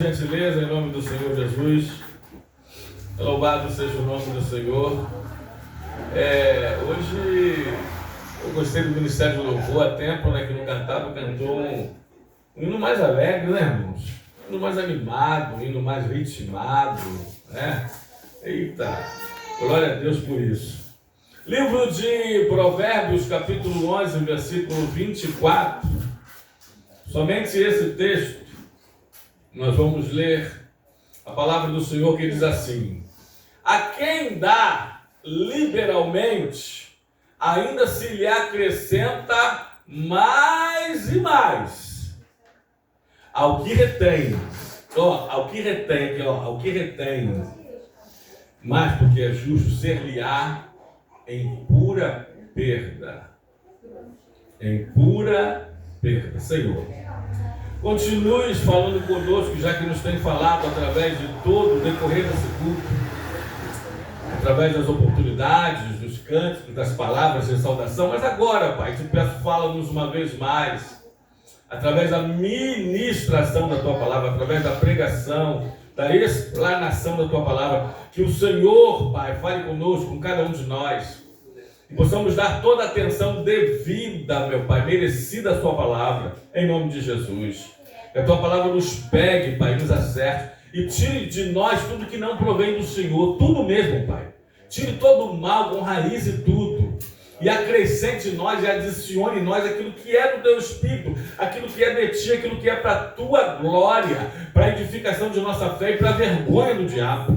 Gentileza, em nome do Senhor Jesus, louvado seja o nome do Senhor. Hoje eu gostei do Ministério do Louvor. Há tempo que não cantava, cantou um hino mais alegre, né, irmãos? Um hino mais animado, um hino mais ritmado, né? Eita, glória a Deus por isso. Livro de Provérbios, capítulo 11, versículo 24. Somente esse texto nós vamos ler a palavra do Senhor, que diz assim: a quem dá liberalmente, ainda se lhe acrescenta mais e mais. Ao que retém, ao que retém, mais do que é justo, ser-lhe-á em pura perda. Em pura perda. Senhor, continue falando conosco, já que nos tem falado através de todo o decorrer desse culto, através das oportunidades, dos cânticos, das palavras de saudação. Mas agora, Pai, te peço, fala-nos uma vez mais, através da ministração da Tua palavra, através da pregação, da explanação da Tua palavra, que o Senhor, Pai, fale conosco, com cada um de nós, e possamos dar toda a atenção devida, meu Pai, merecida a Sua palavra, em nome de Jesus. Que a Tua palavra nos pegue, Pai, nos acerte, e tire de nós tudo que não provém do Senhor, tudo mesmo, Pai. Tire todo o mal, com raiz e tudo, e acrescente em nós e adicione em nós aquilo que é do Teu Espírito, aquilo que é de Ti, aquilo que é para a Tua glória, para a edificação de nossa fé e para a vergonha do diabo.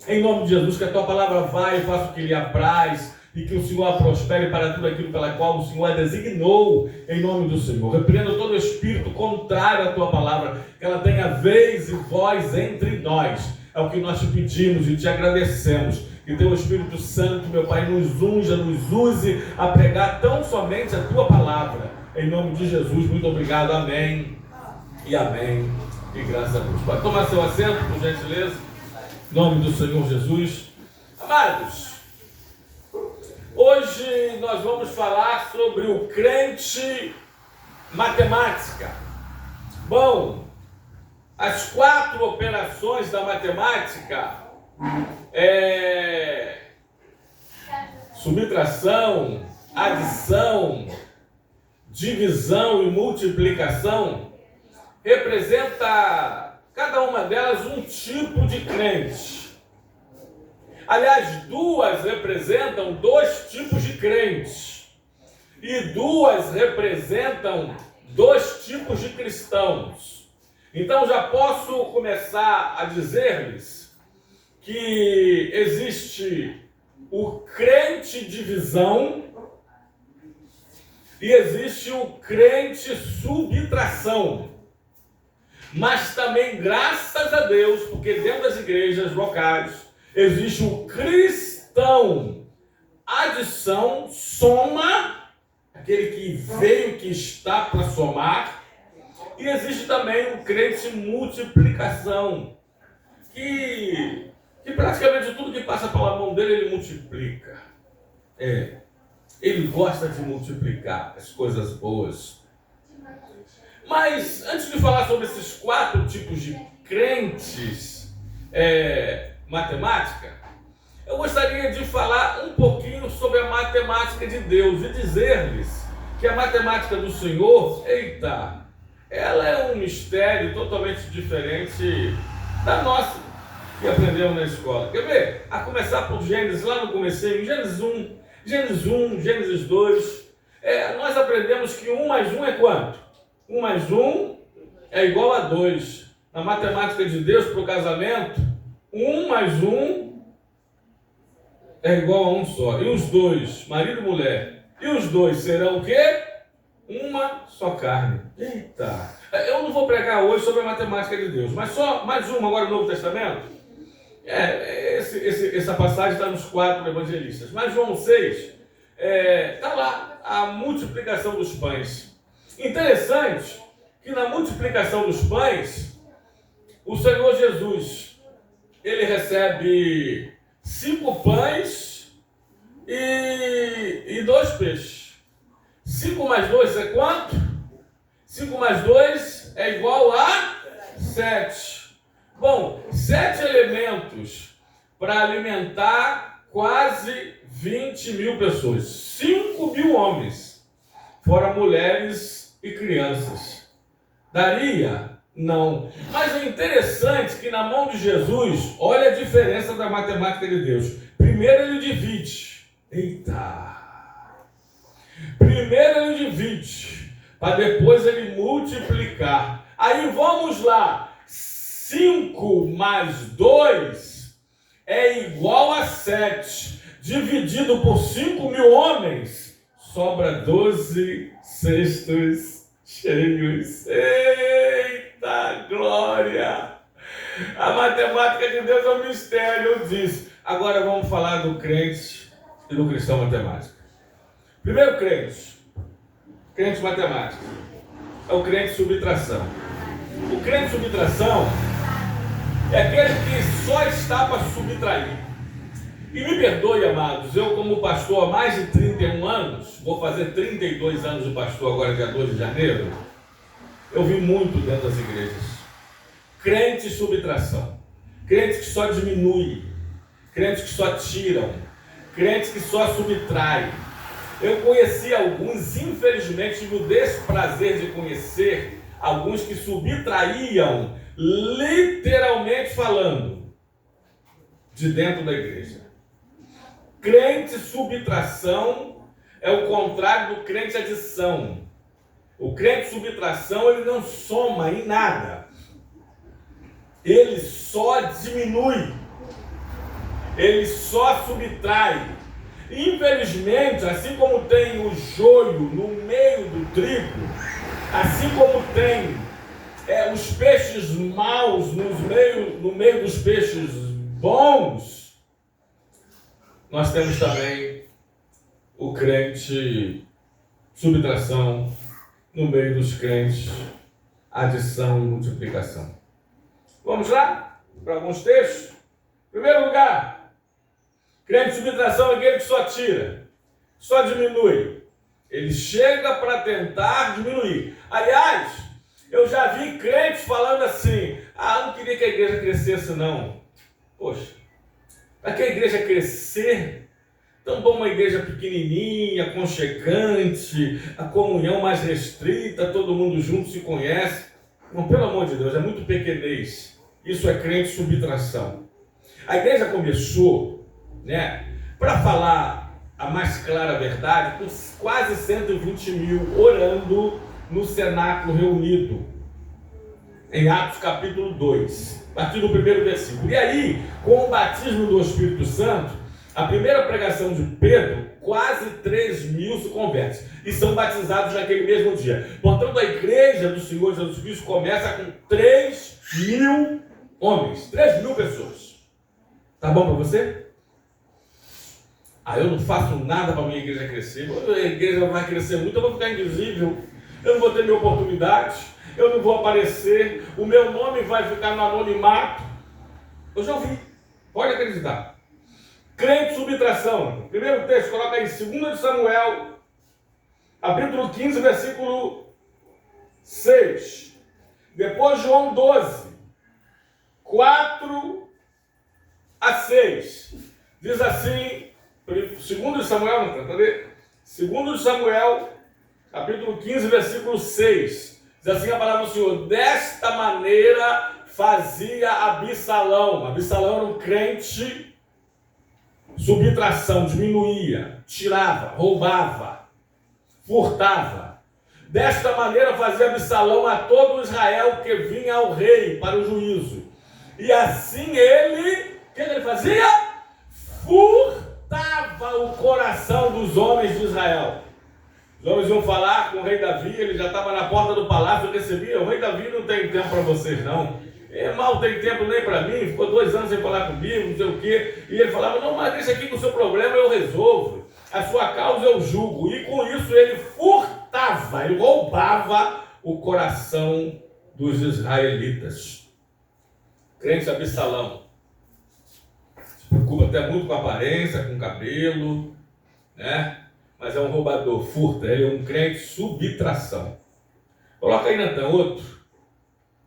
Em nome de Jesus, que a Tua palavra vá e faça o que lhe apraz, e que o Senhor a prospere para tudo aquilo pela qual o Senhor a designou, em nome do Senhor. Repreenda todo espírito contrário à Tua palavra, que ela tenha vez e voz entre nós. É o que nós te pedimos e te agradecemos. Que Teu Espírito Santo, meu Pai, nos unja, nos use a pregar tão somente a Tua palavra. Em nome de Jesus, muito obrigado. Amém e amém. E graças a Deus. Pode tomar seu assento, por gentileza. Em nome do Senhor Jesus. Amados, hoje nós vamos falar sobre o crente matemática. Bom, as 4 operações da matemática, subtração, adição, divisão e multiplicação, representa cada uma delas um tipo de crente. Aliás, 2 representam 2 tipos de crentes. E 2 representam 2 tipos de cristãos. Então já posso começar a dizer-lhes que existe o crente divisão e existe o crente subtração. Mas também, graças a Deus, porque dentro das igrejas locais existe o cristão adição, soma, aquele que veio, que está para somar, e existe também o crente multiplicação, que praticamente tudo que passa pela mão dele, ele multiplica. Ele gosta de multiplicar as coisas boas. Mas, antes de falar sobre esses 4 tipos de crentes, matemática, eu gostaria de falar um pouquinho sobre a matemática de Deus e dizer-lhes que a matemática do Senhor, ela é um mistério totalmente diferente da nossa, que aprendemos na escola. Quer ver? A começar por Gênesis, lá no comecinho, Gênesis 1, Gênesis 2, nós aprendemos que 1 mais 1 é quanto? 1 mais 1 é igual a 2. Na matemática de Deus, para o casamento, 1 mais 1 é igual a 1 só. E os 2, marido e mulher, e os 2 serão o quê? Uma só carne. Eita! Eu não vou pregar hoje sobre a matemática de Deus, mas só mais uma agora no Novo Testamento. Essa passagem está nos 4 evangelistas. Mas João 6, está lá a multiplicação dos pães. Interessante que na multiplicação dos pães, o Senhor Jesus, ele recebe 5 pães e 2 peixes. 5 mais 2 é quanto? 5 mais 2 é igual a 7. Bom, 7 elementos para alimentar quase 20 mil pessoas. 5 mil homens, fora mulheres e crianças. Daria? Não. Mas o interessante é que na mão de Jesus, olha a diferença da matemática de Deus. Primeiro ele divide. Eita! Primeiro ele divide, para depois ele multiplicar. Aí vamos lá. 5 mais 2 é igual a 7. Dividido por 5 mil homens, sobra 12 cestos cheios. Eita glória! A matemática de Deus é um mistério, eu disse. Agora vamos falar do crente e do cristão matemático. Primeiro crente matemático, é o crente subtração. O crente subtração é aquele que só está para subtrair. E me perdoe, amados, eu como pastor há mais de 31 anos, vou fazer 32 anos de pastor agora dia 2 de janeiro, eu vi muito dentro das igrejas. Crente subtração, crentes que só diminuem, crentes que só tiram, crentes que só subtraem. Eu conheci alguns, infelizmente, tive o desprazer de conhecer alguns que subtraíam, literalmente falando, de dentro da igreja. Crente subtração é o contrário do crente adição. O crente subtração, ele não soma em nada. Ele só diminui. Ele só subtrai. Infelizmente, assim como tem o joio no meio do trigo, assim como tem os peixes maus no meio dos peixes bons, nós temos também o crente subtração no meio dos crentes adição e multiplicação. Vamos lá para alguns textos. Em primeiro lugar, crente subtração é aquele que só tira, só diminui. Ele chega para tentar diminuir. Aliás, eu já vi crentes falando assim: não queria que a igreja crescesse não. Poxa, para que a igreja crescer? Tão bom uma igreja pequenininha, aconchegante, a comunhão mais restrita, todo mundo junto se conhece. Não, pelo amor de Deus, é muito pequenez. Isso é crente subtração. A igreja começou, para falar a mais clara verdade, com quase 120 mil orando no cenáculo reunido, em Atos capítulo 2, a partir do primeiro versículo. E aí, com o batismo do Espírito Santo, a primeira pregação de Pedro, quase 3 mil se convertem e são batizados naquele mesmo dia. Portanto, a igreja do Senhor Jesus Cristo começa com 3 mil homens, 3 mil pessoas. Tá bom para você? Eu não faço nada para a minha igreja crescer. A igreja vai crescer muito, eu vou ficar invisível. Eu não vou ter minha oportunidade. Eu não vou aparecer. O meu nome vai ficar no anonimato. Eu já ouvi. Pode acreditar. Crente subtração. Primeiro texto, coloca aí, 2 de Samuel, capítulo 15, versículo 6. Depois João 12, 4 a 6. Diz assim, 2 de Samuel, não está vendo? 2 de Samuel, capítulo 15, versículo 6. Diz assim a palavra do Senhor: desta maneira fazia Absalão. Absalão era um crente subtração, diminuía, tirava, roubava, furtava. Desta maneira fazia Absalão a todo Israel que vinha ao rei para o juízo. E assim ele, o que ele fazia? Furtava o coração dos homens de Israel. Os homens iam falar com o rei Davi, ele já estava na porta do palácio, recebia: o rei Davi não tem tempo para vocês não. Mal tem tempo nem para mim, ficou 2 anos sem falar comigo, não sei o quê. E ele falava: não, mas deixa aqui que o seu problema eu resolvo, a sua causa eu julgo. E com isso ele furtava, ele roubava o coração dos israelitas. Crente Absalão se preocupa até muito com a aparência, com o cabelo, mas é um roubador, furta. Ele é um crente subtração. Coloca aí, Natan, outro.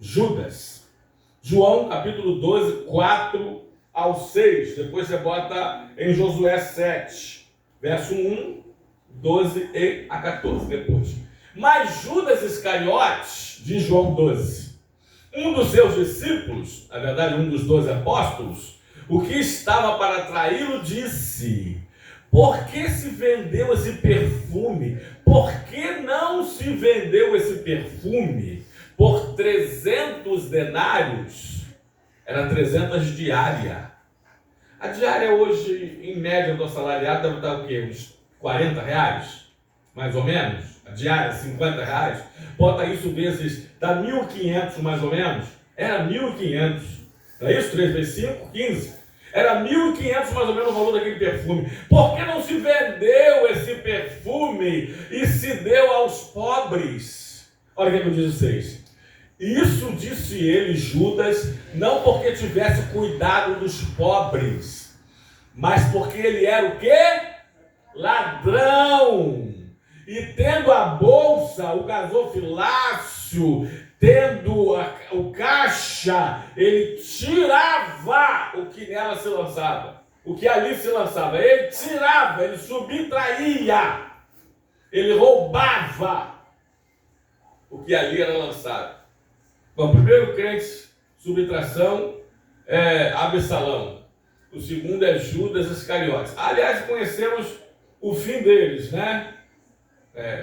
Judas. João, capítulo 12, 4 ao 6. Depois você bota em Josué 7, verso 1, 12 e a 14. Depois. Mas Judas Iscariotes, de João 12, um dos seus discípulos, na verdade um dos 12 apóstolos, o que estava para traí-lo, disse: por que se vendeu esse perfume? Por que não se vendeu esse perfume por 300 denários? Era 300 diária. A diária hoje, em média, do assalariado deve estar o quê? Uns 40 reais? Mais ou menos? A diária, 50 reais? Bota isso vezes, dá 1.500 mais ou menos? Era 1.500. Não é isso? 3 vezes 5, 15. Era 1.500 mais ou menos o valor daquele perfume. Por que não se vendeu esse perfume e se deu aos pobres? Olha o que diz o 6. Isso disse ele, Judas, não porque tivesse cuidado dos pobres, mas porque ele era o quê? Ladrão. E tendo a bolsa, o gasofilácio, tendo o caixa, ele tirava o que nela se lançava, o que ali se lançava. Ele tirava, ele subtraía, ele roubava o que ali era lançado. Bom, o primeiro crente, subtração, é Absalão. O segundo é Judas Iscariotes. Aliás, conhecemos o fim deles, né?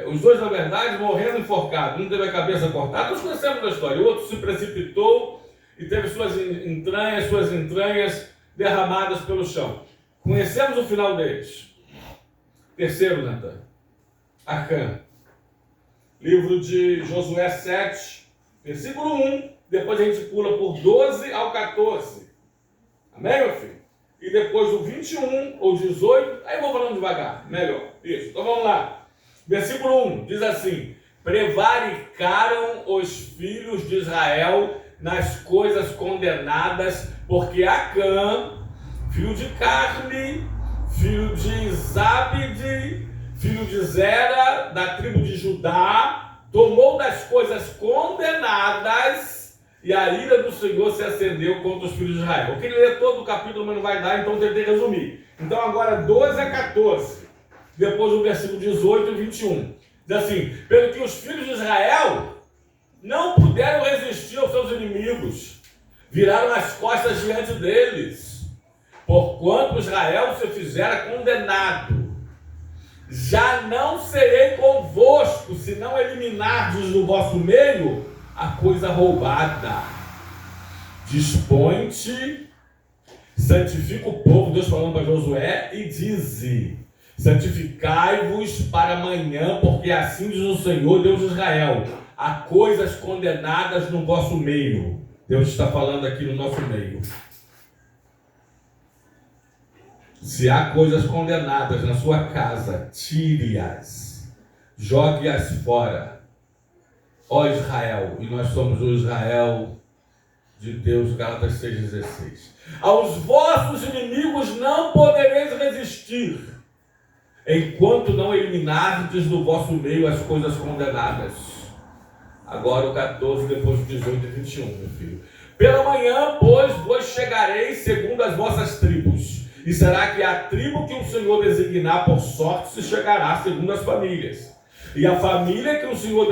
Os dois, na verdade, morrendo enforcados. Um teve a cabeça cortada. Nós conhecemos a história. O outro se precipitou e teve suas entranhas derramadas pelo chão. Conhecemos o final deles. Terceiro, Natan. Acã. Livro de Josué 7, versículo 1. Depois a gente pula por 12 ao 14. Amém, meu filho? E depois do 21 ou 18. Aí eu vou falando devagar. Melhor. Isso. Então vamos lá. Versículo 1 diz assim: prevaricaram os filhos de Israel nas coisas condenadas, porque Acã, filho de Carme, filho de Zabde, filho de Zera, da tribo de Judá, tomou das coisas condenadas, e a ira do Senhor se acendeu contra os filhos de Israel. Eu queria ler todo o capítulo, mas não vai dar, então tentei resumir. Então agora 12 a 14. Depois do versículo 18 e 21. Diz assim: pelo que os filhos de Israel não puderam resistir aos seus inimigos, viraram as costas diante deles, porquanto Israel se fizera condenado. Já não serei convosco, se não eliminardes do vosso meio a coisa roubada. Dispõe-te, santifica o povo, Deus falando para Josué, e dize: santificai-vos para amanhã, porque assim diz o Senhor, Deus de Israel: há coisas condenadas no vosso meio. Deus está falando aqui no nosso meio. Se há coisas condenadas na sua casa, tire-as, jogue-as fora, ó Israel. E nós somos o Israel de Deus, Gálatas 6,16. Aos vossos inimigos não podereis resistir, enquanto não eliminardes do vosso meio as coisas condenadas. Agora o 14, depois do 18 e 21, meu filho. Pela manhã, pois, vos chegareis segundo as vossas tribos. E será que a tribo que o Senhor designar por sorte se chegará segundo as famílias. E a família que o Senhor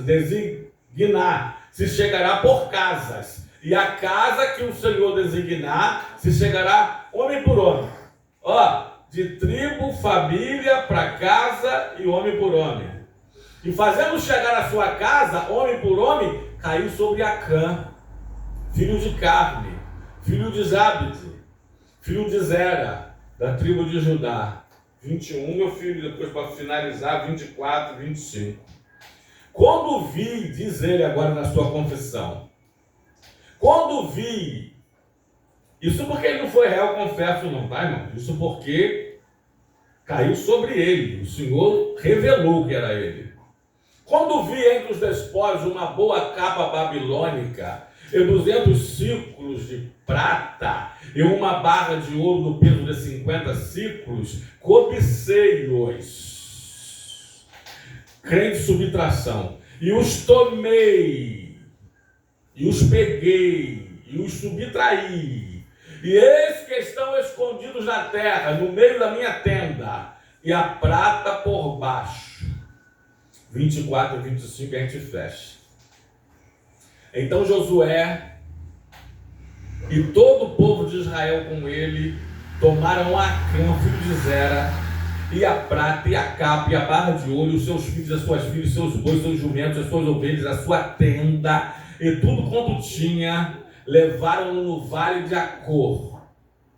designar se chegará por casas. E a casa que o Senhor designar se chegará homem por homem. De tribo, família para casa e homem por homem. E fazendo chegar a sua casa, homem por homem, caiu sobre Acã, filho de Carme, filho de Zabde, filho de Zera, da tribo de Judá. 21, meu filho, depois para finalizar, 24, 25. Quando vi, diz ele agora na sua confissão, quando vi, isso porque ele não foi réu, confesso não, tá, irmão? Isso porque caiu sobre ele, o Senhor revelou que era ele. Quando vi entre os despojos uma boa capa babilônica, e 200 ciclos de prata, e uma barra de ouro do peso de 50 ciclos, cobicei-os. Crente subtração. E os tomei, e os peguei, e os subtraí. E eis que estão escondidos na terra, no meio da minha tenda, e a prata por baixo. 24 e 25 a gente fecha. Então Josué e todo o povo de Israel com ele tomaram Acã, filho de Zera, e a prata, e a capa, e a barra de ouro, os seus filhos, as suas filhas, seus bois, seus jumentos, as suas ovelhas, a sua tenda, e tudo quanto tinha, levaram-no no vale de Acor.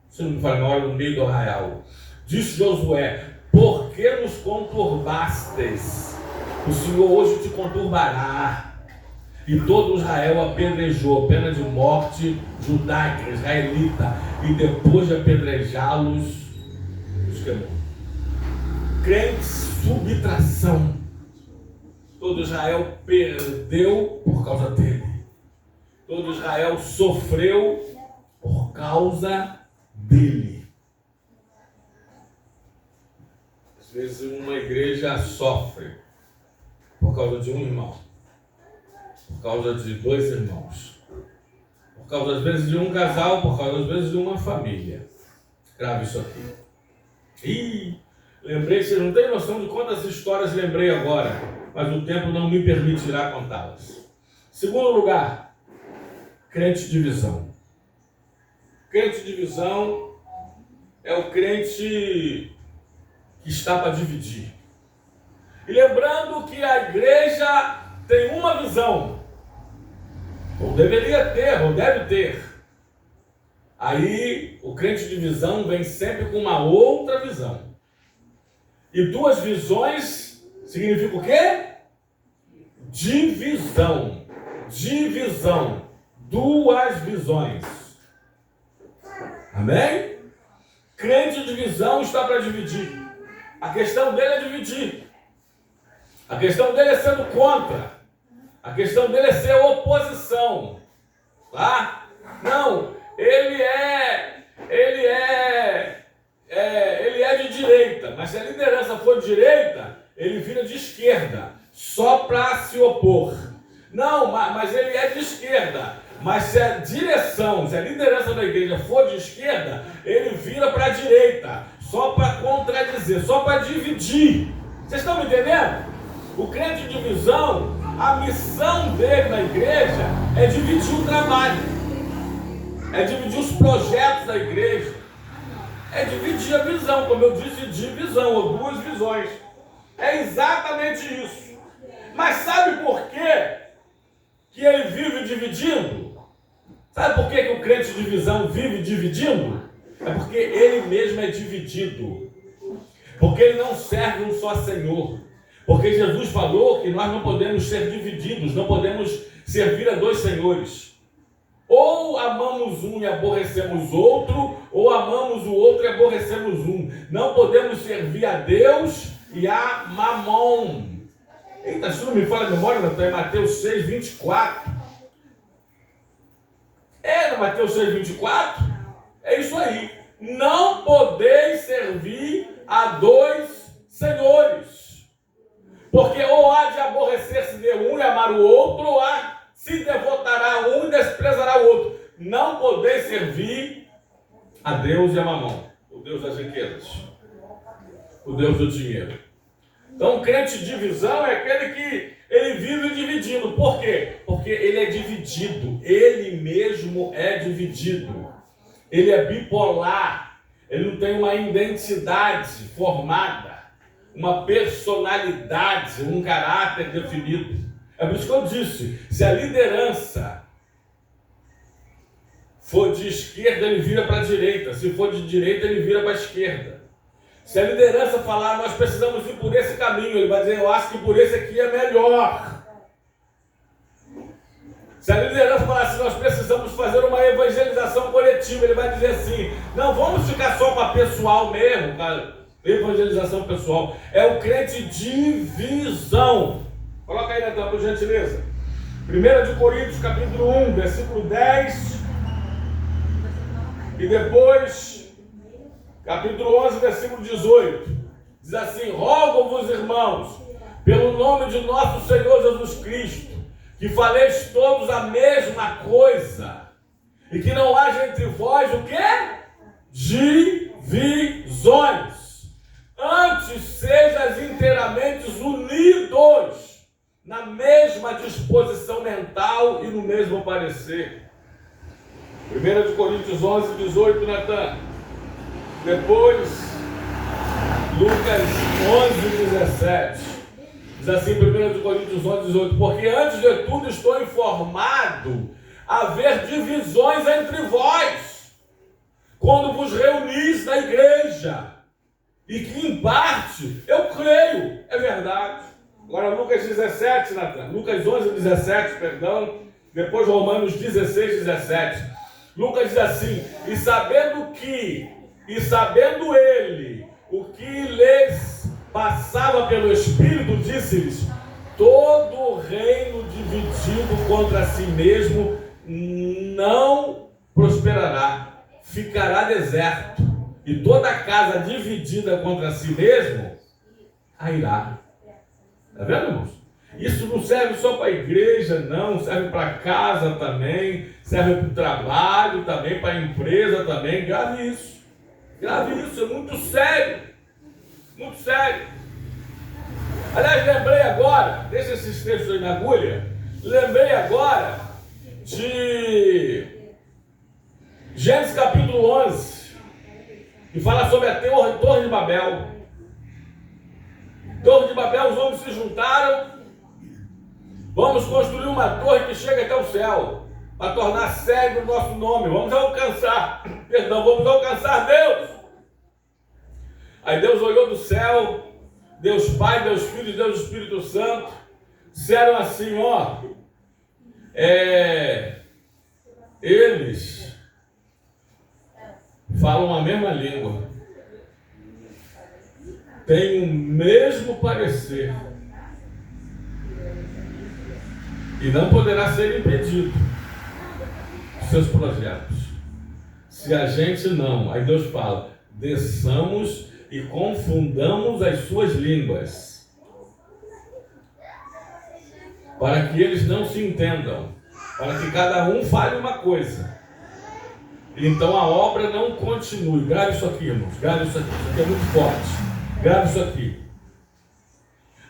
Se não me fala, na hora no meio do arraial. Disse Josué: por que nos conturbastes? O Senhor hoje te conturbará. E todo Israel apedrejou, pena de morte judaica, israelita, e depois de apedrejá-los, os queimou. Crentes, subtração. Todo Israel perdeu por causa dele. Todo Israel sofreu por causa dele. Às vezes uma igreja sofre por causa de um irmão, por causa de dois irmãos, por causa às vezes de um casal, por causa às vezes de uma família. Grave isso aqui. Lembrei, vocês não têm noção de quantas histórias lembrei agora, mas o tempo não me permitirá contá-las. Segundo lugar, crente divisão. Crente divisão é o crente que está para dividir. E lembrando que a igreja tem uma visão, ou deveria ter, ou deve ter. Aí o crente de visão vem sempre com uma outra visão. E duas visões significa o quê? Divisão. Divisão. Duas visões. Amém? Crente de visão está para dividir. A questão dele é dividir. A questão dele é sendo contra. A questão dele é ser oposição. Tá? Não, ele é de direita, mas se a liderança for de direita, ele vira de esquerda, só para se opor. Não, mas ele é de esquerda, mas se a direção, se a liderança da igreja for de esquerda, ele vira para a direita, só para contradizer, só para dividir. Vocês estão me entendendo? O crente de divisão, a missão dele na igreja é dividir o trabalho, é dividir os projetos da igreja, é dividir a visão, como eu disse, divisão, ou duas visões. É exatamente isso. Mas sabe por quê que ele vive dividindo? Sabe por que o crente de visão vive dividindo? É porque ele mesmo é dividido. Porque ele não serve um só Senhor. Porque Jesus falou que nós não podemos ser divididos, não podemos servir a dois senhores. Ou amamos um e aborrecemos outro, ou amamos o outro e aborrecemos um. Não podemos servir a Deus e a Mamon. Eita, se não me falha a memória, está em Mateus 6, 24. No Mateus 6, 24, é isso aí. Não podeis servir a dois senhores. Porque ou há de aborrecer-se de um e amar o outro, ou há se devotará a um e desprezará o outro. Não podeis servir a Deus e a Mamon, o Deus das riquezas, o Deus do dinheiro. Então, o crente de divisão é aquele que ele vive dividindo. Por quê? Porque ele é dividido. Ele mesmo é dividido. Ele é bipolar. Ele não tem uma identidade formada, uma personalidade, um caráter definido. É por isso que eu disse, se a liderança for de esquerda, ele vira para a direita. Se for de direita, ele vira para a esquerda. Se a liderança falar, nós precisamos ir por esse caminho, ele vai dizer, eu acho que por esse aqui é melhor. Se a liderança falar assim, nós precisamos fazer uma evangelização coletiva, ele vai dizer assim, não, vamos ficar só com a pessoal mesmo, cara. Evangelização pessoal. É o crente divisão. Coloca aí na tela, por gentileza. 1 Coríntios, capítulo 1, versículo 10. E depois, capítulo 11, versículo 18. Diz assim, rogo-vos, irmãos, pelo nome de nosso Senhor Jesus Cristo, que faleis todos a mesma coisa, E que não haja entre vós o quê? Divisões. Antes sejais inteiramente unidos na mesma disposição mental e no mesmo parecer. 1 Coríntios 11, 18, Natan. Depois, Lucas 11, 17. Diz assim, 1 Coríntios 11, 18. Porque antes de tudo estou informado haver divisões entre vós, quando vos reunis na igreja, e que em parte eu creio, é verdade. Agora Lucas 17, Natan. Lucas 11, 17, perdão. Depois Romanos 16, 17. Lucas diz assim, e sabendo ele o que lhes passava pelo Espírito, disse-lhes, todo o reino dividido contra si mesmo não prosperará, ficará deserto, e toda casa dividida contra si mesmo cairá. Está vendo, irmãos? Isso não serve só para a igreja, não, serve para casa também, serve para o trabalho também, para a empresa também. Grave isso, é muito sério, muito sério. Aliás, lembrei agora, deixa esses textos aí na agulha, lembrei agora de Gênesis capítulo 11, que fala sobre a Torre de Babel. Torre de Babel, os homens se juntaram. Vamos construir uma torre que chega até o céu, para tornar sério o nosso nome. Vamos alcançar Deus. Aí Deus olhou do céu, Deus Pai, Deus Filho, Deus Espírito Santo, disseram assim, eles falam a mesma língua, têm o mesmo parecer, e não poderá ser impedido os seus projetos. Se a gente não, aí Deus fala, desçamos e confundamos as suas línguas, para que eles não se entendam, para que cada um fale uma coisa. Então a obra não continue. Grave isso aqui, irmãos, grave isso aqui é muito forte. Grave isso aqui.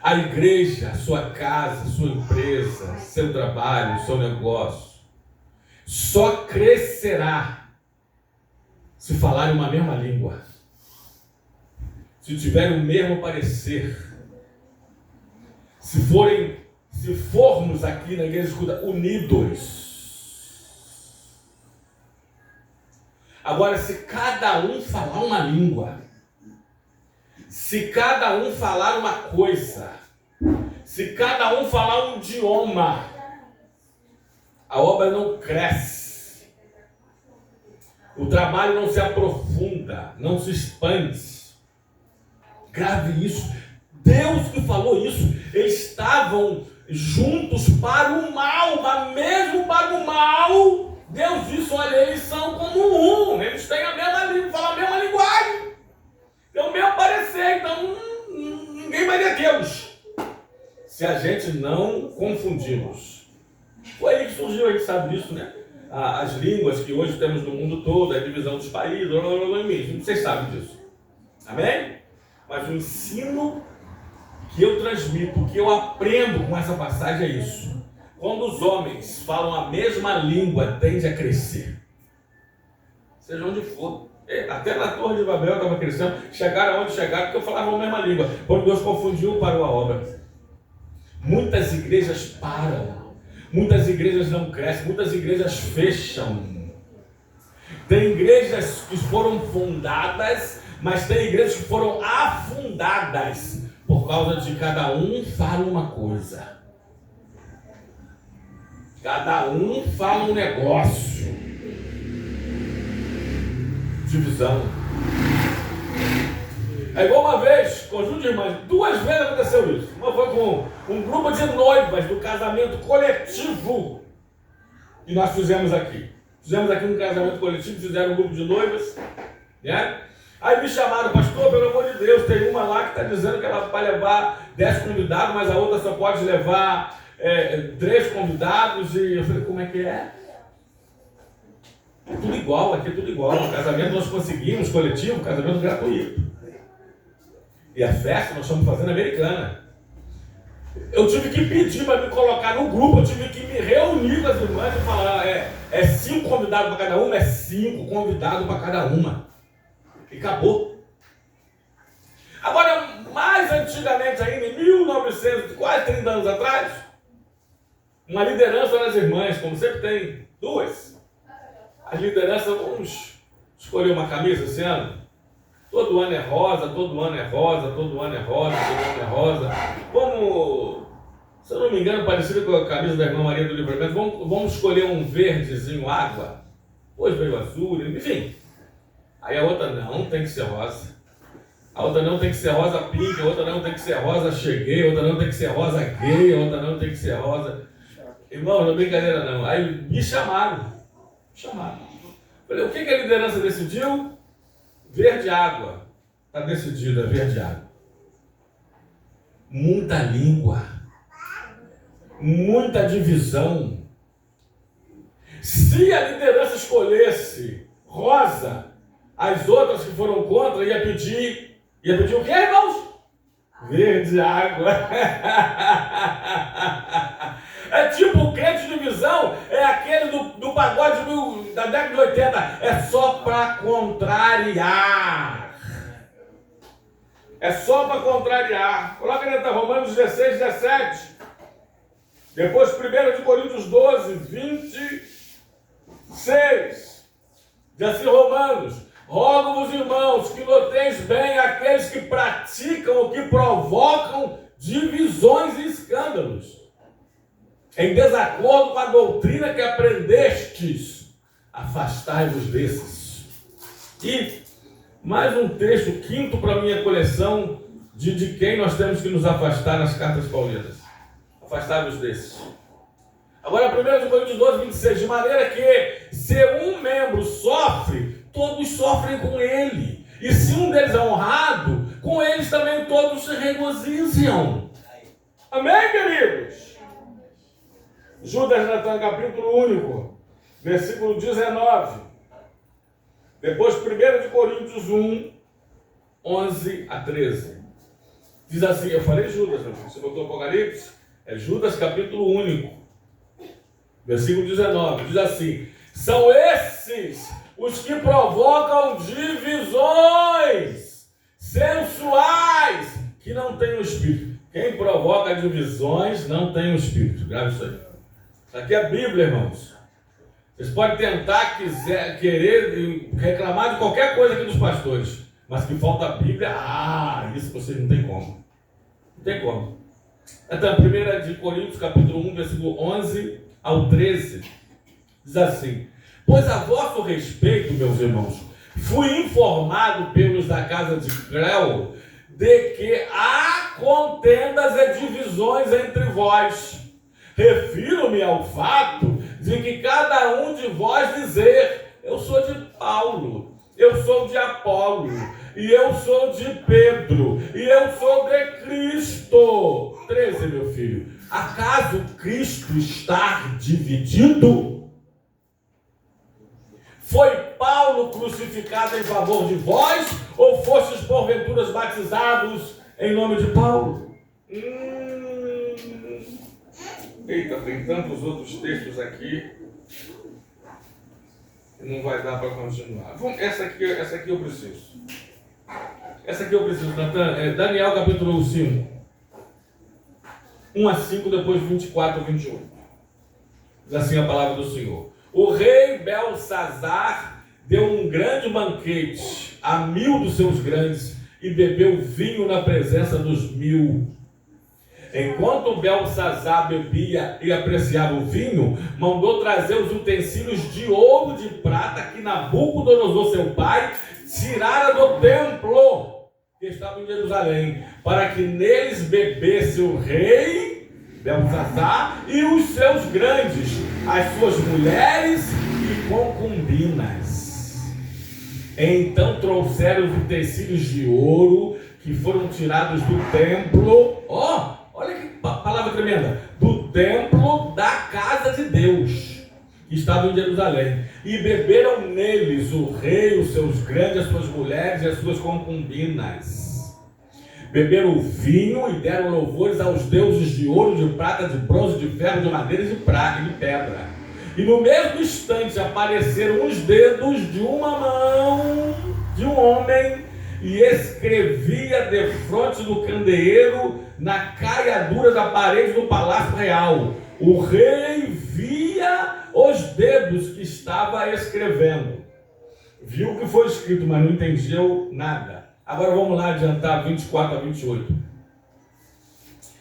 A igreja, sua casa, sua empresa, seu trabalho, seu negócio, só crescerá se falarem uma mesma língua, se tiverem o mesmo parecer, se formos aqui na igreja, escuta, unidos. Agora, se cada um falar uma língua, se cada um falar uma coisa, se cada um falar um idioma, a obra não cresce, o trabalho não se aprofunda, não se expande. Grave isso. Deus que falou isso, eles estavam juntos para o mal, mas mesmo para o mal, Deus disse, olha, eles são como um, eles têm a mesma língua, falam a mesma linguagem, tem o mesmo parecer, então ninguém vai ver Deus, se a gente não confundirmos. Foi aí que surgiu, a gente sabe disso, né? As línguas que hoje temos no mundo todo, a divisão dos países, vocês sabem disso. Amém? Mas o ensino que eu transmito, que eu aprendo com essa passagem é isso. Quando os homens falam a mesma língua, tende a crescer. Seja onde for. Até na Torre de Babel estava crescendo. Chegaram onde chegaram, porque eu falava a mesma língua. Quando Deus confundiu, parou a obra. Muitas igrejas param. Muitas igrejas não crescem. Muitas igrejas fecham. Tem igrejas que foram fundadas, mas tem igrejas que foram afundadas por causa de cada um fala uma coisa. Cada um fala um negócio. Divisão. É igual uma vez, conjunto de irmãs, 2 vezes aconteceu isso. Uma foi com um grupo de noivas do casamento coletivo que nós fizemos aqui. Fizemos aqui um casamento coletivo, fizeram um grupo de noivas, né? Aí me chamaram, pastor, pelo amor de Deus, tem uma lá que está dizendo que ela vai levar 10 convidados, mas a outra só pode levar 3 convidados. E eu falei, como é que é? É tudo igual, aqui é tudo igual. O casamento nós conseguimos, coletivo, casamento gratuito. E a festa nós estamos fazendo americana. Eu tive que pedir para me colocar no grupo, eu tive que me reunir com as irmãs e falar, é 5 convidados para cada uma, é 5 convidados para cada uma. E acabou. Agora, mais antigamente ainda, em 1900, quase 30 anos atrás, uma liderança das irmãs, como sempre tem, 2. As lideranças, vamos escolher uma camisa esse ano? Todo ano é rosa, todo ano é rosa, todo ano é rosa, todo ano é rosa. Vamos, se eu não me engano, parecido com a camisa da irmã Maria do Livramento, vamos escolher um verdezinho água. Hoje veio azul, enfim. Aí a outra não, tem que ser rosa. A outra não tem que ser rosa pink, a outra não tem que ser rosa cheguei, a outra não tem que ser rosa gay, a outra não tem que ser rosa... Irmão, não é brincadeira não. Aí me chamaram. Falei, o que a liderança decidiu? Verde água. Está decidido, é verde água. Muita língua. Muita divisão. Se a liderança escolhesse rosa, as outras que foram contra ia pedir o quê, irmãos? Verde água. É tipo o crente de divisão, é aquele do pagode da década de 80, é só para contrariar. É só para contrariar. Coloca aí, Romanos 16, 17. Depois 1 de Coríntios 12, 26. Diz assim, Romanos: rogo-vos, irmãos, que noteis bem aqueles que praticam ou que provocam divisões e escândalos, em desacordo com a doutrina que aprendestes. Afastai-vos desses. E mais um texto, 5º para a minha coleção, de quem nós temos que nos afastar nas cartas paulinas. Afastai-vos desses. Agora, 1 de Coríntios 12, 26. De maneira que, se um membro sofre, todos sofrem com ele. E se um deles é honrado, com eles também todos se regozijam. Amém, queridos? Judas Natan, capítulo único, versículo 19. Depois 1 de Coríntios 1, 11 a 13. Diz assim, eu falei Judas, você botou Apocalipse? É Judas, capítulo único, versículo 19. Diz assim, são esses os que provocam divisões sensuais, que não têm o Espírito. Quem provoca divisões não tem o Espírito. Grave isso aí. Isso aqui é a Bíblia, irmãos. Vocês podem tentar, querer reclamar de qualquer coisa aqui dos pastores, mas que falta a Bíblia, isso vocês não tem como. Não tem como. Então, 1 de Coríntios, capítulo 1, versículo 11 ao 13, diz assim, pois a vosso respeito, meus irmãos, fui informado pelos da casa de Cleo, de que há contendas e divisões entre vós. Refiro-me ao fato de que cada um de vós dizer, eu sou de Paulo, eu sou de Apolo, e eu sou de Pedro, e eu sou de Cristo. 13, meu filho. Acaso Cristo está dividido? Foi Paulo crucificado em favor de vós, ou fostes porventura batizados em nome de Paulo? Eita, tem tantos outros textos aqui que não vai dar para continuar. Essa aqui eu preciso. Essa aqui eu preciso, Natan. Daniel capítulo 5. 1 a 5, depois 24 a 21. Diz assim a palavra do Senhor. O rei Belsazar deu um grande banquete a 1000 dos seus grandes e bebeu vinho na presença dos 1000. Enquanto Belsazar bebia e apreciava o vinho, mandou trazer os utensílios de ouro e de prata que Nabucodonosor, seu pai, tirara do templo que estava em Jerusalém, para que neles bebesse o rei Belsazar e os seus grandes, as suas mulheres e concubinas. Então trouxeram os utensílios de ouro que foram tirados do templo. Olha que palavra tremenda! Do templo da casa de Deus. que estavam em Jerusalém. E beberam neles o rei, os seus grandes, as suas mulheres e as suas concubinas. Beberam o vinho e deram louvores aos deuses de ouro, de prata, de bronze, de ferro, de madeira e de prata e de pedra. E no mesmo instante apareceram os dedos de uma mão de um homem e escrevia defronte do candeeiro na caiadura da parede do palácio real. O rei via os dedos que estava escrevendo. Viu o que foi escrito, mas não entendeu nada. Agora vamos lá adiantar 24 a 28.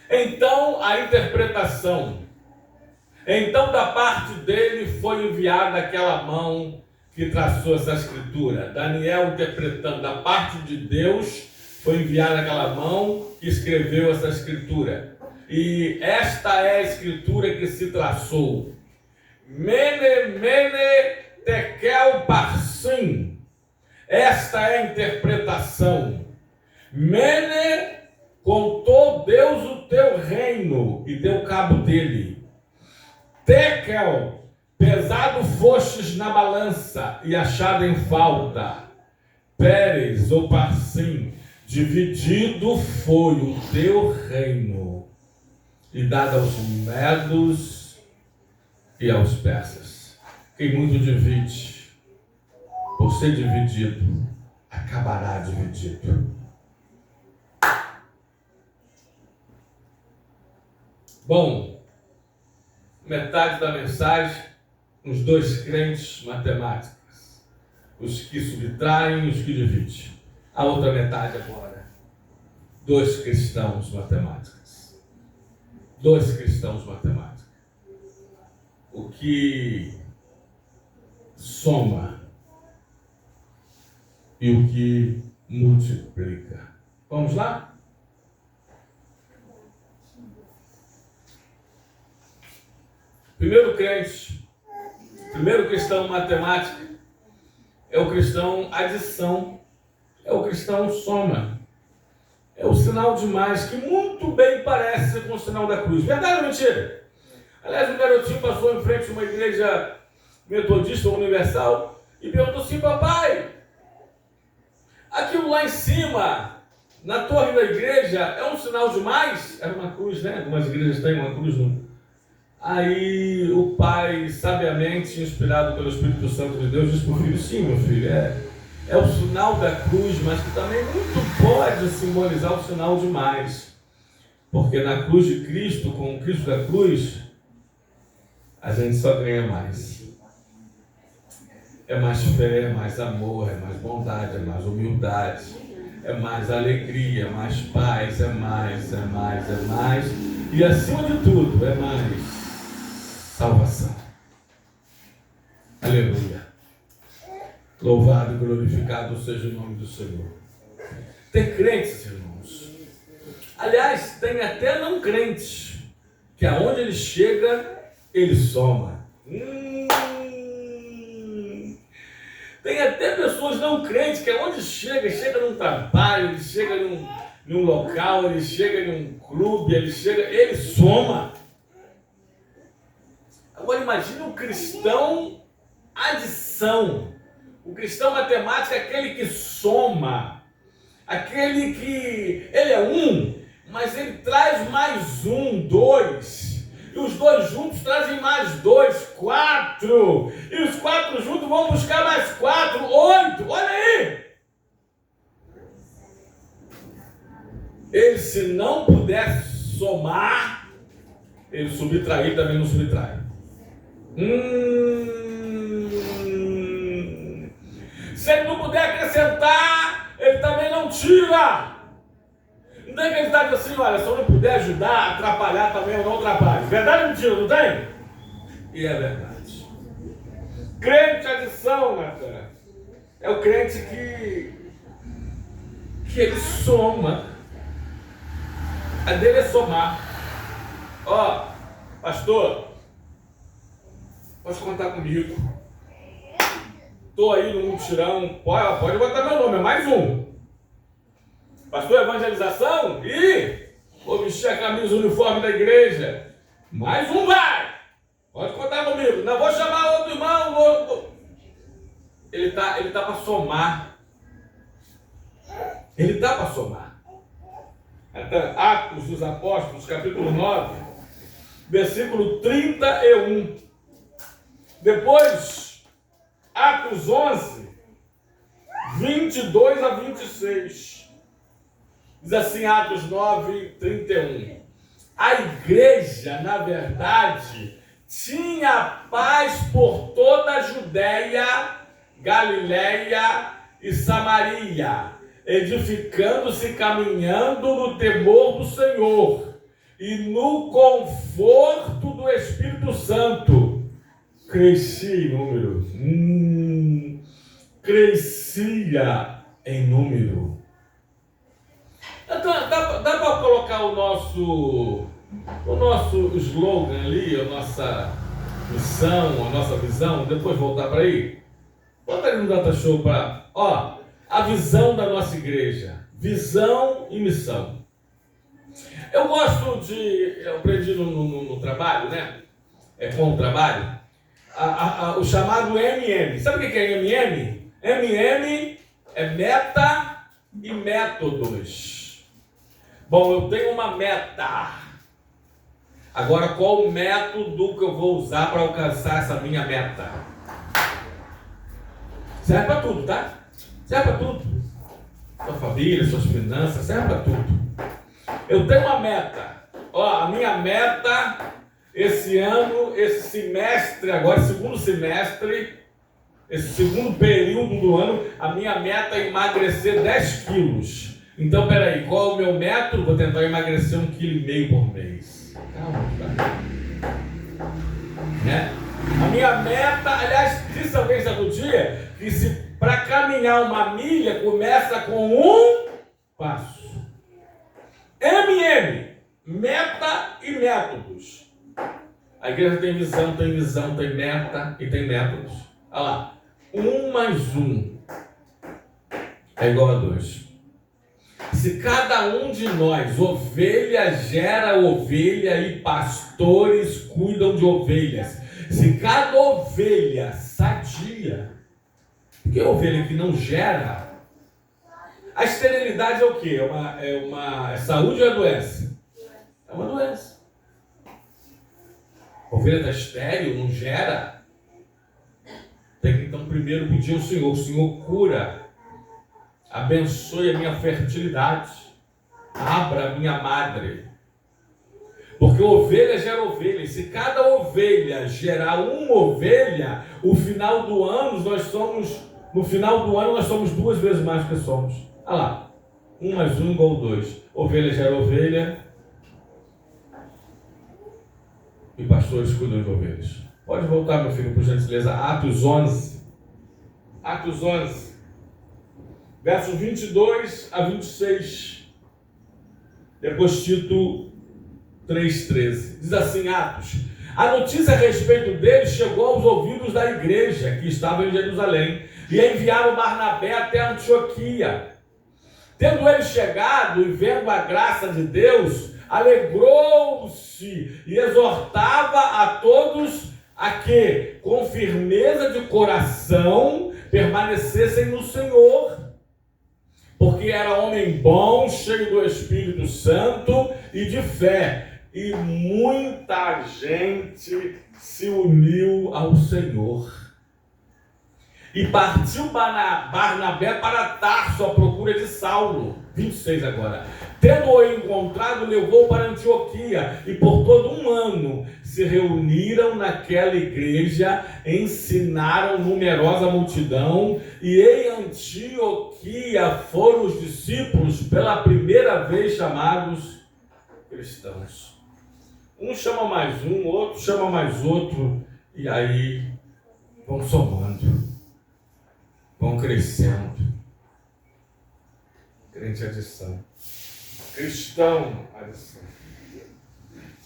Então a interpretação. Então da parte dele foi enviada aquela mão que traçou essa escritura. Daniel interpretando, da parte de Deus foi enviada aquela mão que escreveu essa escritura. E esta é a escritura que se traçou. Mene, mene, tekel, parsim. Esta é a interpretação. Mene, contou Deus o teu reino e deu cabo dele. Tekel, pesado fostes na balança e achado em falta. Pérez ou Parsim, dividido foi o teu reino e dado aos medos e aos persas. Quem muito divide, por ser dividido, acabará dividido. Bom, metade da mensagem, os dois crentes matemáticos, os que subtraem e os que dividem. A outra metade agora, dois cristãos matemáticos. Dois cristãos matemáticos. O que soma e o que multiplica. Vamos lá? Primeiro crente, primeiro cristão matemático, é o cristão adição, é o cristão soma. É o sinal de mais, que muito bem parece com o sinal da cruz. Verdade ou mentira? Aliás, um garotinho passou em frente a uma igreja metodista ou universal e perguntou assim: papai, aquilo lá em cima, na torre da igreja, é um sinal de mais? Era uma cruz, né? Algumas igrejas têm uma cruz no... Aí o pai, sabiamente, inspirado pelo Espírito Santo de Deus, disse para o filho: sim, meu filho, é o sinal da cruz, mas que também muito pode simbolizar o sinal de mais. Porque na cruz de Cristo, com o Cristo da cruz, a gente só ganha mais. É mais fé, é mais amor, é mais bondade, é mais humildade, é mais alegria, é mais paz, é mais. E acima de tudo, é mais salvação. Aleluia. Louvado e glorificado seja o nome do Senhor. Tem crentes, irmãos. Aliás, tem até não crentes, que aonde ele chega, ele soma. Tem até pessoas não crentes, que aonde chega num trabalho, ele chega num local, ele chega num clube, ele soma. Agora imagine um cristão adição. O cristão matemático é aquele que soma, aquele que ele é um, mas ele traz mais um, dois, e os dois juntos trazem mais dois, 4, e os 4 juntos vão buscar mais 4, 8, olha aí! Ele, se não puder somar, ele subtrair também não subtrai. Se ele não puder acrescentar, ele também não tira. Não tem que ele está dizendo assim: olha, se eu não puder ajudar, atrapalhar também, eu não atrapalho. Verdade ou mentira, não tem? E é verdade. Crente adição, Natan, é o crente que ele soma. A dele é somar. Ó, pastor, pode contar comigo. Estou aí no mutirão, pode botar meu nome, é mais um. Pastor, evangelização? Ih, vou vestir a camisa, o uniforme da igreja. Mais um vai. Pode contar comigo. Não vou chamar outro irmão. Ele tá para somar. Ele está para somar. Então, Atos dos Apóstolos, capítulo 9, versículo 31. Depois, Atos 11, 22 a 26. Diz assim, Atos 9, 31. A igreja, na verdade, tinha paz por toda a Judéia, Galiléia e Samaria, edificando-se, caminhando no temor do Senhor e no conforto do Espírito Santo. Crescia em número. Crescia em número. Então, dá para colocar o nosso slogan ali, a nossa missão, a nossa visão, depois voltar para aí? Bota ali no Data Show para... a visão da nossa igreja. Visão e missão. Eu aprendi no trabalho, né? Com o trabalho, o chamado MM. Sabe o que é MM? MM é meta e métodos. Bom, eu tenho uma meta. Agora, qual o método que eu vou usar para alcançar essa minha meta? Serve para tudo, tá? Serve para tudo. Sua família, suas finanças, serve para tudo. Eu tenho uma meta. A minha meta, esse ano, esse semestre, agora, segundo semestre, esse segundo período do ano, a minha meta é emagrecer 10 quilos. Então, peraí, qual é o meu método? Vou tentar emagrecer 1,5 kg por mês. Calma, tá? Né? A minha meta, aliás, disse alguém certo dia, que se para caminhar uma milha, começa com um passo. Meta e métodos. A igreja tem visão, tem meta e tem métodos. Olha lá. 1 mais 1 é igual a 2. Se cada um de nós, ovelha gera ovelha e pastores cuidam de ovelhas. Se cada ovelha sadia, porque ovelha que não gera, a esterilidade é o quê? É saúde ou é doença? É uma doença. A ovelha está estéril, não gera. Tem que então primeiro pedir ao Senhor. O Senhor cura, abençoe a minha fertilidade, abra a minha madre. Porque ovelha gera ovelha. E se cada ovelha gerar uma ovelha, no final do ano nós somos 2 vezes mais do que somos. Olha lá. 1 mais 1 igual a 2. Ovelha gera ovelha. E pastores cuidam de ovelhas. Pode voltar, meu filho, por gentileza. Atos 11. Atos 11. Versos 22 a 26. Depois Tito 3,13. Diz assim, Atos. A notícia a respeito dele chegou aos ouvidos da igreja que estava em Jerusalém e enviaram Barnabé até Antioquia. Tendo ele chegado e vendo a graça de Deus, alegrou-se e exortava a todos a que, com firmeza de coração, permanecessem no Senhor. Porque era homem bom, cheio do Espírito Santo e de fé. E muita gente se uniu ao Senhor. E partiu Barnabé para Tarso à procura de Saulo. 26 agora. Tendo-o encontrado, levou para Antioquia. E por todo um ano se reuniram naquela igreja, ensinaram numerosa multidão. E em Antioquia foram os discípulos pela primeira vez chamados cristãos. Um chama mais um, outro chama mais outro. E aí vão somando. Vão crescendo. Crente adição. Cristão adição.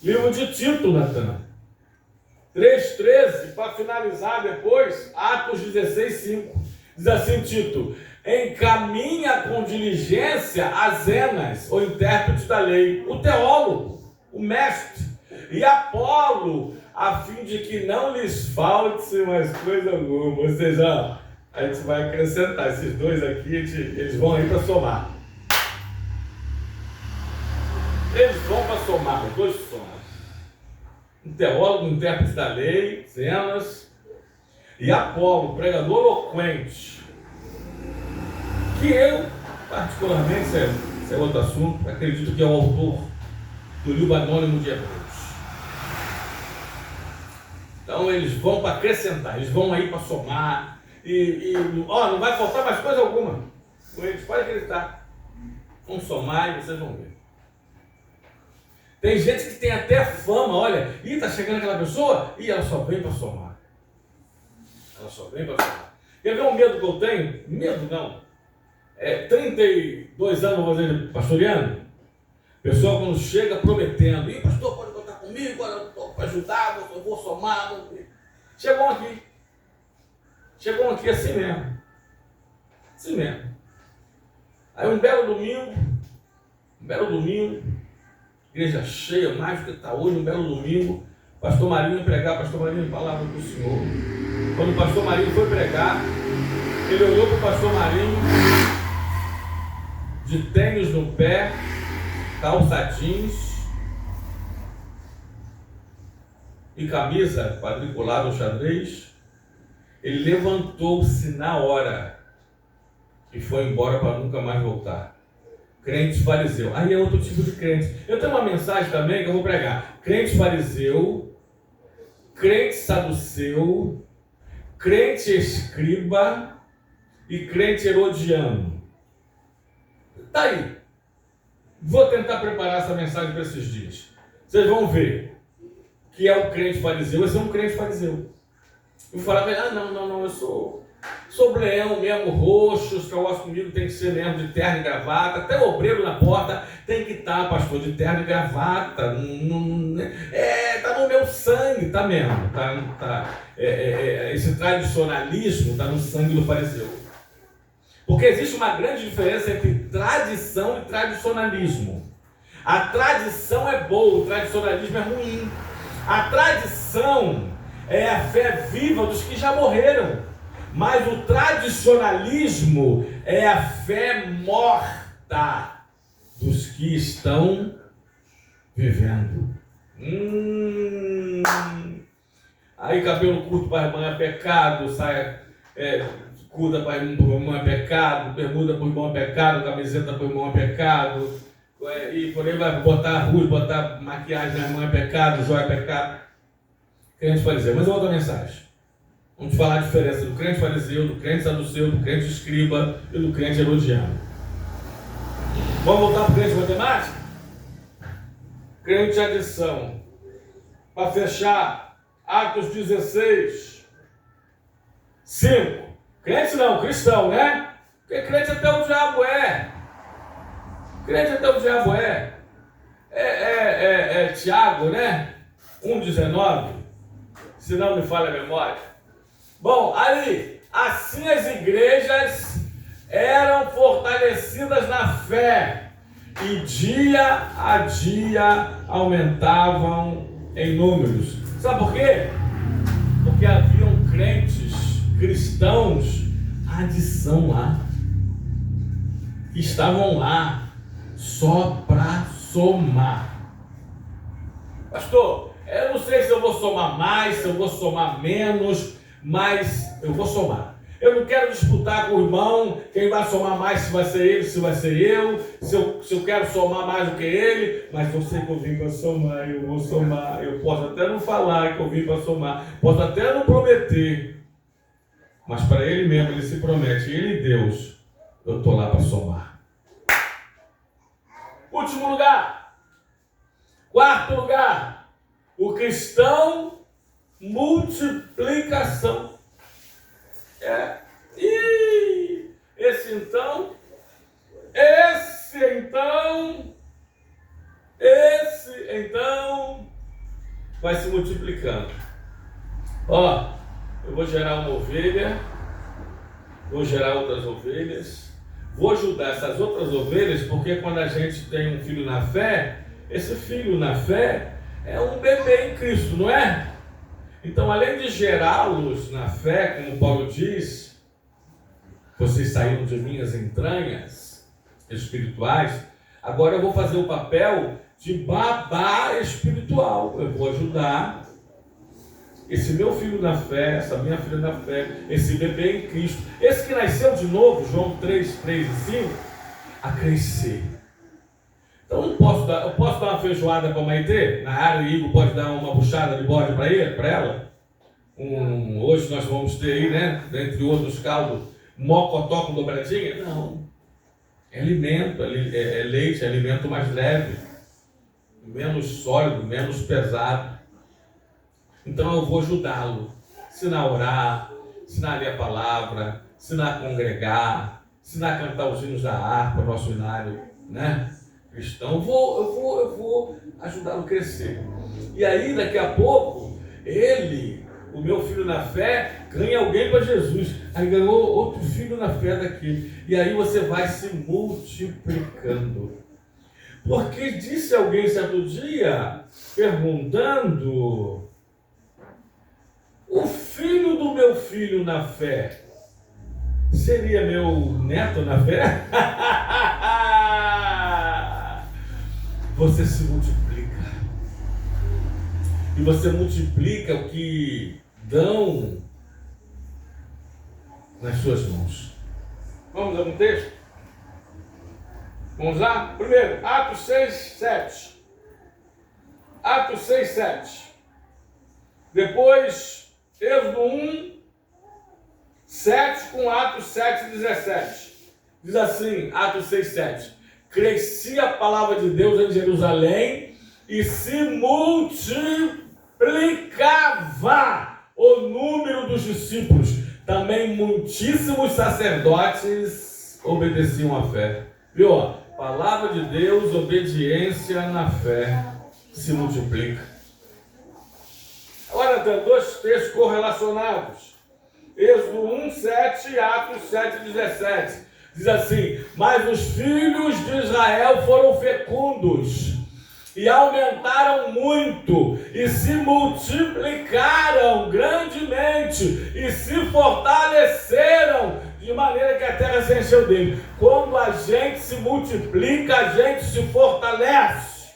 Livro de Tito, Natan. 3,13, para finalizar depois, Atos 16,5. Diz assim, Tito: encaminha com diligência a Zenas, o intérprete da lei, o teólogo, o mestre, e Apolo, a fim de que não lhes falte mais coisa alguma. Ou seja, ó, a gente vai acrescentar esses dois aqui, eles vão aí para somar. Eles vão para somar, os dois somam. Um teólogo, um intérprete da lei, Zenas, e Apolo, pregador eloquente, que eu, particularmente, esse é outro assunto, acredito que é o autor do livro anônimo de Hebreus. Então eles vão para acrescentar, eles vão aí para somar, não vai faltar mais coisa alguma. Eles podem acreditar. Vão somar e vocês vão ver. Tem gente que tem até fama, olha, está chegando aquela pessoa e ela só vem para somar. Ela só vem para somar. Quer ver o medo que eu tenho? Medo não. 32 anos vou fazer pastoreando. Pessoal quando chega prometendo, pastor, pode contar comigo, eu estou para ajudar, eu vou somar. Chegam aqui assim mesmo. Assim mesmo. Aí um belo domingo, igreja cheia, mais do que está hoje, um belo domingo, pastor Marinho pregar, pastor Marinho palavra do Senhor. Quando o pastor Marinho foi pregar, ele olhou para o pastor Marinho, de tênis no pé, calça jeans e camisa quadriculada ou xadrez. Ele levantou-se na hora e foi embora para nunca mais voltar. Crente fariseu. Aí é outro tipo de crente. Eu tenho uma mensagem também que eu vou pregar. Crente fariseu, crente saduceu, crente escriba e crente herodiano. Tá aí. Vou tentar preparar essa mensagem para esses dias. Vocês vão ver que é o crente fariseu. Esse é um crente fariseu. Eu vou falar para ele, não, eu sou leão mesmo, roxo, os negócios comigo tem que ser mesmo de terno e gravata, até o obreiro na porta tem que estar, pastor, de terno e gravata, tá no meu sangue, tá mesmo, esse tradicionalismo tá no sangue do fariseu. Porque existe uma grande diferença entre tradição e tradicionalismo. A tradição é boa, o tradicionalismo é ruim. A tradição é a fé viva dos que já morreram. Mas o tradicionalismo é a fé morta dos que estão vivendo. Aí cabelo curto para a irmã é pecado, saia curta para a irmã é pecado, bermuda para o irmão é pecado, camiseta para o irmão é pecado, e por aí vai botar luz, botar maquiagem na irmã é pecado, joia é pecado. Crente fariseu, mas é outra mensagem. Vamos falar a diferença do crente fariseu, do crente saduceu, do crente escriba e do crente herodiano. Vamos voltar para o crente matemática? Crente adição. Para fechar, Atos 16, 5. Crente não, cristão, né? Porque crente até o diabo é. Crente até o diabo é. Tiago, né? 1,19. Se não me falha a memória. Bom, aí, assim as igrejas eram fortalecidas na fé e dia a dia aumentavam em números. Sabe por quê? Porque haviam crentes cristãos adição lá, que estavam lá só para somar. Pastor, eu não sei se eu vou somar mais, se eu vou somar menos, mas eu vou somar. Eu não quero disputar com o irmão quem vai somar mais, se vai ser ele, se vai ser eu, se eu quero somar mais do que ele, mas eu sei que eu vim para somar, eu vou somar. Eu posso até não falar que eu vim para somar, posso até não prometer, mas para ele mesmo ele se promete, ele e Deus, eu estou lá para somar. Último lugar, quarto lugar, o cristão multiplicação. Esse então vai se multiplicando. Eu vou gerar uma ovelha, vou gerar outras ovelhas, vou ajudar essas outras ovelhas, porque quando a gente tem um filho na fé, esse filho na fé é um bebê em Cristo, não é? Então, além de gerá-los na fé, como Paulo diz, vocês saíram de minhas entranhas espirituais, agora eu vou fazer o papel de babá espiritual. Eu vou ajudar esse meu filho na fé, essa minha filha na fé, esse bebê em Cristo, esse que nasceu de novo, João 3, 3 e 5, a crescer. Então eu posso dar uma feijoada para a Maitê, na área, e Igor pode dar uma buchada de bode para ela. Hoje nós vamos ter aí, né, dentre outros caldos, mocotó com dobradinha? Não. É alimento, é leite, é alimento mais leve, menos sólido, menos pesado. Então eu vou ajudá-lo, ensinar a orar, ensinar a ler a palavra, ensinar a congregar, ensinar a cantar os hinos da harpa, nosso hinário, né, cristão. Eu vou ajudá-lo a crescer. E aí, daqui a pouco, o meu filho na fé, ganha alguém para Jesus. Aí ganhou outro filho na fé daqui. E aí você vai se multiplicando. Porque disse alguém certo dia, perguntando: o filho do meu filho na fé seria meu neto na fé? Você se multiplica. E você multiplica o que dão nas suas mãos. Vamos a um texto? Vamos lá? Primeiro, Atos 6, 7. Atos 6, 7. Depois, Êxodo 1, 7 com Atos 7, 17. Diz assim, Atos 6, 7. Crescia a palavra de Deus em Jerusalém e se multiplicava o número dos discípulos. Também muitíssimos sacerdotes obedeciam à fé. Viu? Palavra de Deus, obediência na fé se multiplica. Agora tem dois textos correlacionados. Êxodo 1, 7 e Atos 7, 17. Diz assim: mas os filhos de Israel foram fecundos e aumentaram muito e se multiplicaram grandemente e se fortaleceram de maneira que a terra se encheu dele. Quando a gente se multiplica, a gente se fortalece.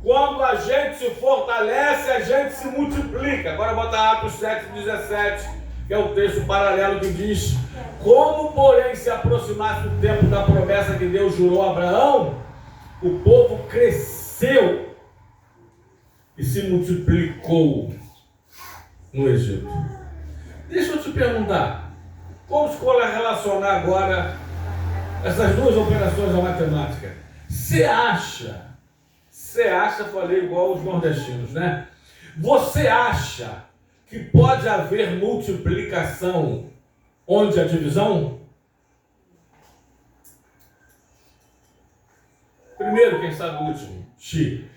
Quando a gente se fortalece, a gente se multiplica. Agora bota Atos 7, 17, que é o texto paralelo que diz: como, porém, se aproximasse o tempo da promessa que Deus jurou a Abraão, o povo cresceu e se multiplicou no Egito. Deixa eu te perguntar, vamos relacionar agora essas duas operações da matemática. Você acha, falei igual os nordestinos, né? Você acha que pode haver multiplicação onde há divisão? Primeiro, quem sabe o último? Xi.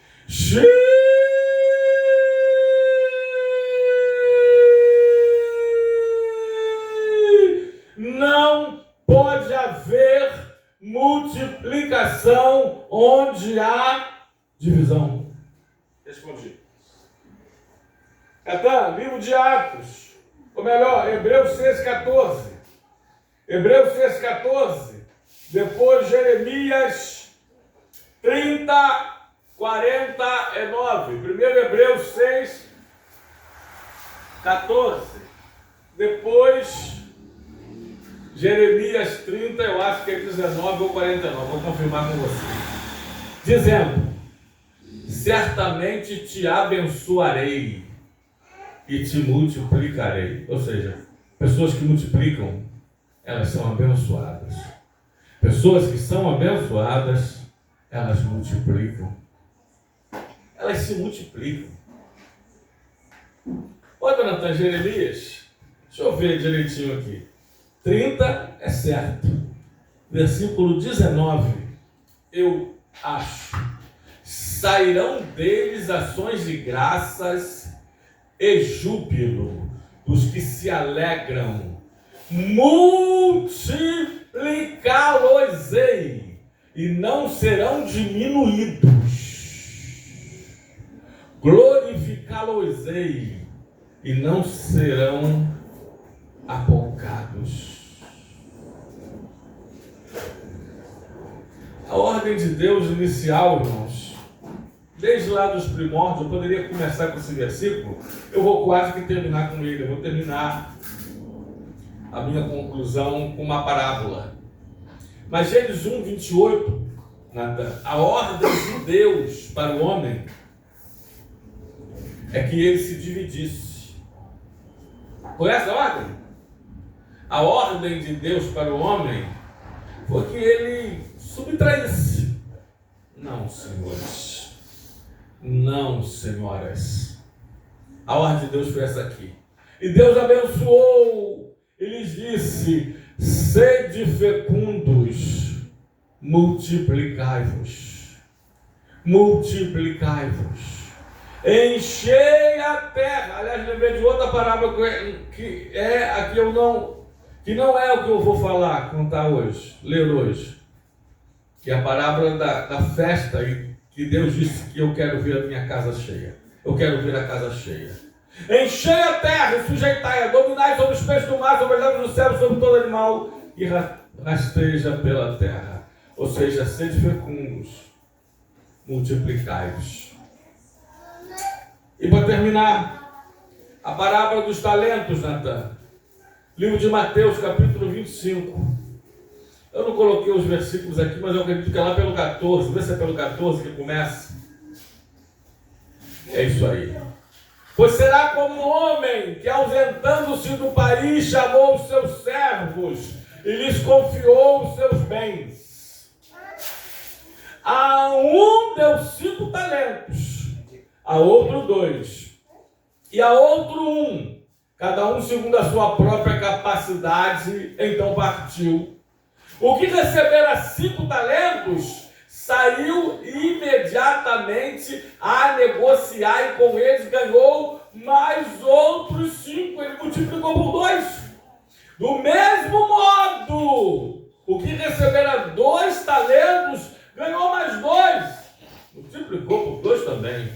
Não pode haver multiplicação onde há divisão. Respondi. Catan, livro de Atos, ou melhor, Hebreus 6,14. Hebreus 6,14. Depois Jeremias 30, 49. Primeiro Hebreus 6, 14. Depois Jeremias 30, eu acho que é 19 ou 49. Vou confirmar com você. Dizendo: certamente te abençoarei e te multiplicarei. Ou seja, pessoas que multiplicam, elas são abençoadas. Pessoas que são abençoadas, elas multiplicam. Elas se multiplicam. Olha, Natan, Jeremias, deixa eu ver direitinho aqui. 30 é certo. Versículo 19, eu acho. Sairão deles ações de graças e júbilo dos que se alegram. Multiplicá-los-ei e não serão diminuídos. Glorificá-los-ei e não serão apoucados. A ordem de Deus inicial, irmãos, desde lá dos primórdios, eu poderia começar com esse versículo, eu vou quase que terminar com ele, eu vou terminar a minha conclusão com uma parábola. Mas Gênesis 1, 28, Natan, a ordem de Deus para o homem é que ele se dividisse. Conhece a ordem? A ordem de Deus para o homem foi que ele subtraísse. Não, senhores. Não, senhoras. A ordem de Deus foi essa aqui. E Deus abençoou. Ele disse: sede fecundos, multiplicai-vos. Multiplicai-vos. Enchei a terra. Aliás, lembrei de outra parábola que é a que eu não... que não é o que eu vou falar, contar hoje, ler hoje. Que é a parábola da festa, que Deus disse que eu quero ver a minha casa cheia. Eu quero ver a casa cheia. Enchei a terra e sujeitai-a, dominai sobre os peixes do mar, sobre as aves do céu, sobre todo animal que rasteja pela terra. Ou seja, sede fecundos, multiplicai-vos. E para terminar, a parábola dos talentos, Natan. Livro de Mateus, capítulo 25. Eu não coloquei os versículos aqui, mas eu acredito que é lá pelo 14. Vê se é pelo 14 que começa. É isso aí. Pois será como um homem que, ausentando-se do país, chamou os seus servos e lhes confiou os seus bens. A um deu 5 talentos, a outro 2, e a outro 1, cada um segundo a sua própria capacidade. Então partiu. O que recebera 5 talentos, saiu imediatamente a negociar, e com eles ganhou mais outros 5. Ele multiplicou por 2. Do mesmo modo, o que recebera 2 talentos, ganhou mais 2. Multiplicou por 2 também.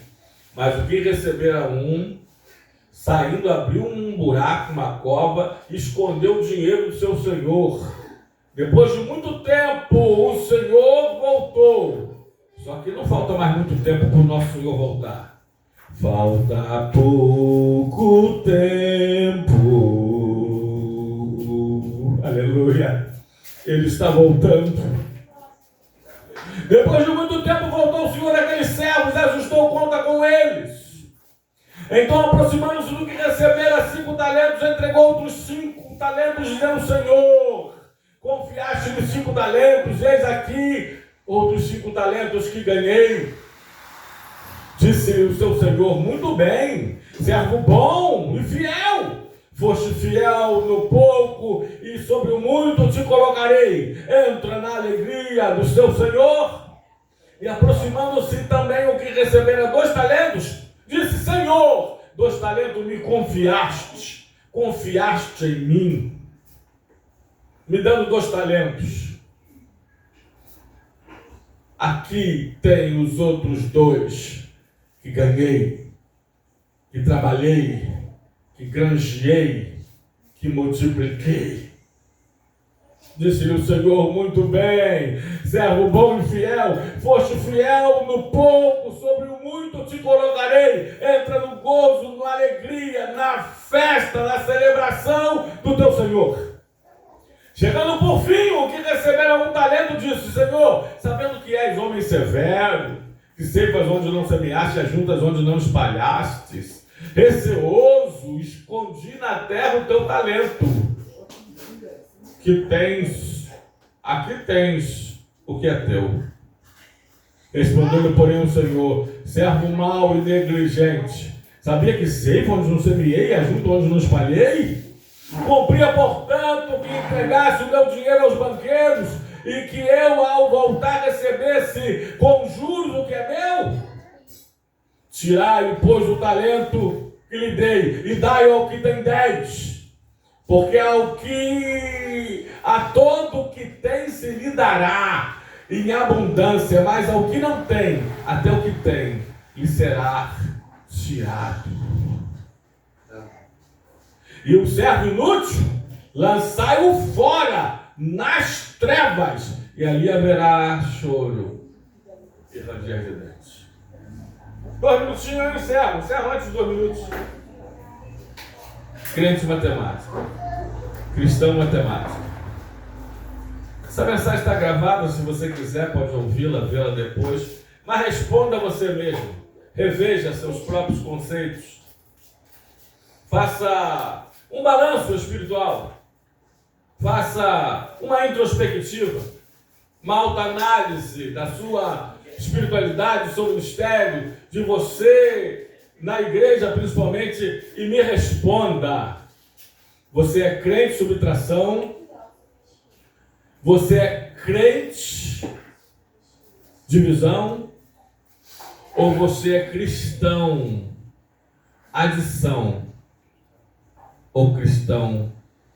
Mas o que recebera 1, saindo, abriu um buraco, uma cova, e escondeu o dinheiro do seu senhor. Depois de muito tempo, o Senhor voltou. Só que não falta mais muito tempo para o nosso Senhor voltar. Falta pouco tempo. Aleluia. Ele está voltando. Depois de muito tempo, voltou o Senhor àqueles servos e ajustou conta com eles. Então, aproximando-se do que recebera 5 talentos, entregou outros 5 talentos, dizendo: Senhor, confiaste-me 5 talentos, eis aqui outros 5 talentos que ganhei. Disse o seu senhor: muito bem, servo bom e fiel. Foste fiel no pouco, e sobre o muito te colocarei. Entra na alegria do seu senhor. E aproximando-se também o que recebera 2 talentos, disse: Senhor, 2 talentos me confiaste em mim, me dando 2 talentos. Aqui tem os outros 2 que ganhei, que trabalhei, que granjeei, que multipliquei. Disse-lhe o Senhor: muito bem, servo bom e fiel, foste fiel no pouco, sobre o muito te colocarei. Entra no gozo, na alegria, na festa, na celebração do teu Senhor. Chegando por fim, o que recebera 1 talento, disse: Senhor, sabendo que és homem severo, que ceifas onde não semeaste, ajuntas onde não espalhastes, receoso, escondi na terra o teu talento, que tens, aqui tens o que é teu. Respondeu-lhe, porém, o Senhor: servo mau e negligente, sabia que ceifa onde não semeei, ajunto onde não espalhei? Cumpria, portanto, que entregasse o meu dinheiro aos banqueiros, e que eu, ao voltar, recebesse com juros o que é meu? Tirai, pois, o talento que lhe dei, e dai ao que tem 10. Porque a todo que tem se lhe dará em abundância, mas ao que não tem, até o que tem lhe será tirado. E o servo inútil, lançai-o fora nas trevas, e ali haverá choro e ranger de dentes. 2 minutinhos eu encerro. Encerro antes de 2 minutos. Crente matemático. Cristão matemático. Essa mensagem está gravada, se você quiser pode ouvi-la, vê-la depois. Mas responda a você mesmo. Reveja seus próprios conceitos. Faça um balanço espiritual. Faça uma introspectiva. Uma autoanálise da sua espiritualidade, do seu ministério, de você na igreja principalmente, e me responda. Você é crente subtração? Você é crente divisão? Ou você é cristão adição? Ou cristão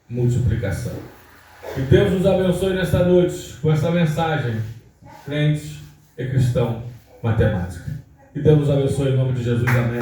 multiplicação? Que Deus nos abençoe nesta noite com essa mensagem. Crente e cristão matemática. Que Deus nos abençoe em nome de Jesus. Amém.